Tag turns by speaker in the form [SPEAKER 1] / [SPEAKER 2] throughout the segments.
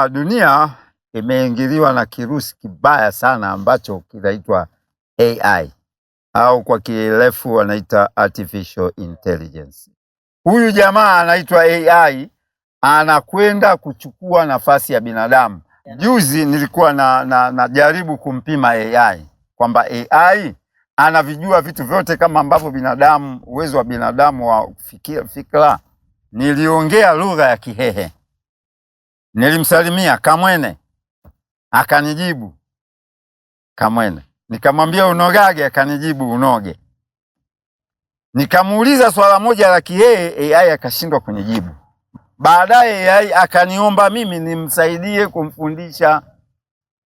[SPEAKER 1] Dunia imeingiliwa na kirusi kibaya sana ambacho kinaitwa AI au kwa kirefu wanaita artificial intelligence. Huyu jamaa anaitwa AI anakwenda kuchukua nafasi ya binadamu. Juzi nilikuwa najaribu kumpima AI kwamba AI anavijua vitu vyote kama ambavyo binadamu, uwezo wa binadamu wa fikra. Niliongea lugha ya Kihehe. Nilimsalimia Kamwene, akanijibu Kamwene. Nikamwambia unogage, akanijibu unoge. Nikamuuliza swala moja la Kihehe, AI akashindwa kunijibu. Baadaye AI akaniomba mimi nimsaidie kumfundisha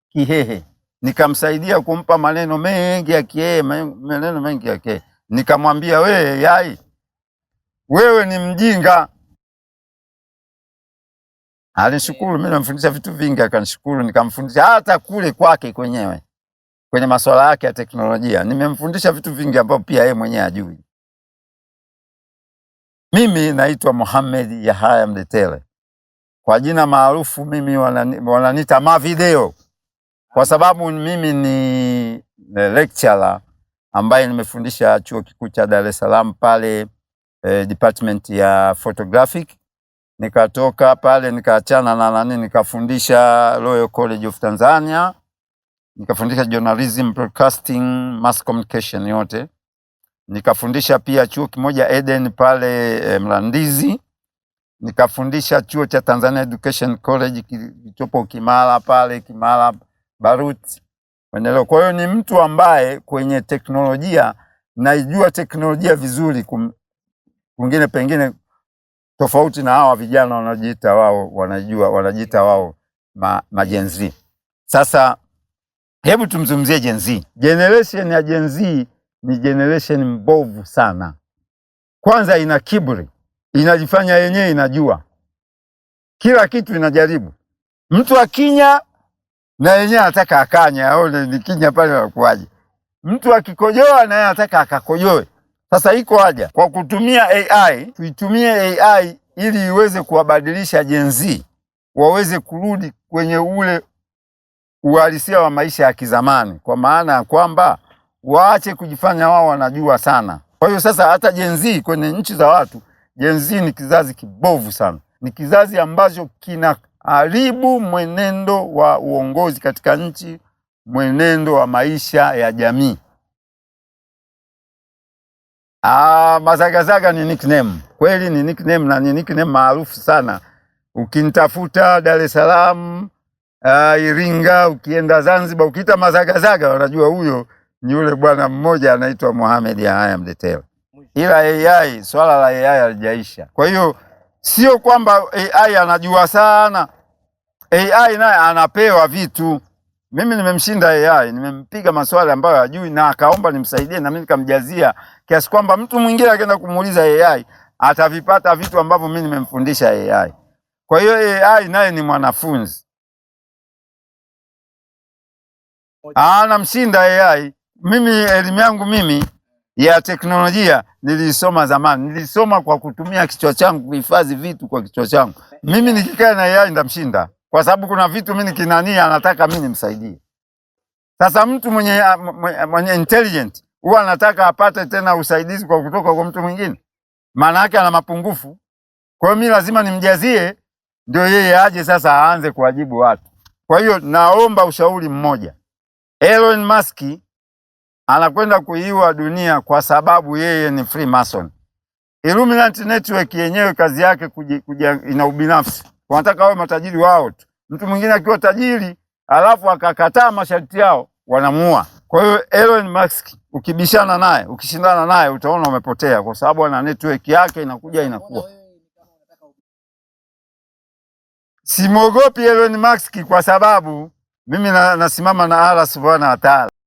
[SPEAKER 1] Kihehe. Nikamsaidia kumpa maneno mengi ya Kihehe, maneno mengi ya Kihehe. Nikamwambia wewe AI, wewe ni mjinga. Alinishukuru, mimi namfundisha vitu vingi, akanishukuru. Nikamfundisha hata kule kwake kwenyewe kwenye masuala yake ya teknolojia, nimemfundisha vitu vingi ambavyo pia yeye mwenyewe hajui. Mimi naitwa Mohamed Yahaya Mdetele, kwa jina maarufu mimi wananiita Mavideo, kwa sababu mimi ni lecturer ambaye nimefundisha chuo kikuu cha Dar es Salaam pale department ya photographic. Nikatoka pale nikaachana na nikafundisha Royal College of Tanzania, nikafundisha journalism, broadcasting, mass communication yote. Nikafundisha pia chuo kimoja Eden pale Mlandizi. Nikafundisha chuo cha Tanzania Education College kilichopo Kimara pale Kimara Baruti. Kwa hiyo ni mtu ambaye kwenye teknolojia naijua teknolojia vizuri, kwingine pengine tofauti na hawa vijana wanajiita wao wanajiita wao Gen Z. Sasa hebu tumzungumzie Gen Z. Generation ya Gen Z ni generation mbovu sana. Kwanza ina kiburi, inajifanya yenyewe inajua kila kitu, inajaribu. Mtu akinya na yenyewe anataka akanya, aone nikinya pale wakuaje. Mtu akikojoa na yeye anataka akakojoe. Sasa iko haja kwa kutumia AI, tuitumie AI ili iweze kuwabadilisha Gen Z waweze kurudi kwenye ule uhalisia wa maisha ya kizamani, kwa maana ya kwamba waache kujifanya wao wanajua sana. Kwa hiyo sasa hata Gen Z kwenye nchi za watu, Gen Z ni kizazi kibovu sana. Ni kizazi ambacho kinaharibu mwenendo wa uongozi katika nchi, mwenendo wa maisha ya jamii. Mazagazaga ni nickname. Kweli ni nickname, na ni nickname maarufu sana. Ukinitafuta Dar es Salaam, Iringa, ukienda Zanzibar, ukiita mazagazaga wanajua huyo ni yule bwana mmoja anaitwa Mohamed Yahaya Mdetele. Ila AI, swala la AI halijaisha. Kwa hiyo sio kwamba AI anajua sana. AI naye anapewa vitu. Mimi nimemshinda AI, nimempiga maswali ambayo hajui na akaomba nimsaidie, na mimi nikamjazia kiasi kwamba mtu mwingine akaenda kumuuliza AI atavipata vitu ambavyo mimi nimemfundisha AI. Kwa hiyo AI naye ni mwanafunzi. Namshinda AI. Mimi elimu yangu mimi ya teknolojia nilisoma zamani. Nilisoma kwa kutumia kichwa changu, kuhifadhi vitu kwa kichwa changu. Mimi nikikaa na AI ndamshinda, kwa sababu kuna vitu mimi nikinania anataka mimi nimsaidie. Sasa mtu mwenye intelligent huwa anataka apate tena usaidizi kwa kutoka kwa mtu mwingine. Maana yake ana mapungufu. Kwa hiyo mimi lazima nimjazie ndio yeye aje sasa aanze kuwajibu watu. Kwa hiyo naomba ushauri mmoja. Elon Musk anakwenda kuiua dunia kwa sababu yeye ni Freemason. Illuminati Network yenyewe kazi yake ina ubinafsi. Wanataka wawe matajiri wao tu. Mtu mwingine akiwa tajiri alafu akakataa masharti yao wanamuua. Kwa hiyo Elon Musk ukibishana naye, ukishindana naye utaona umepotea, kwa sababu ana network yake inakuja inakuwa. Simogopi Elon Musk kwa sababu mimi nasimama na Allah Subhanahu wa Ta'ala.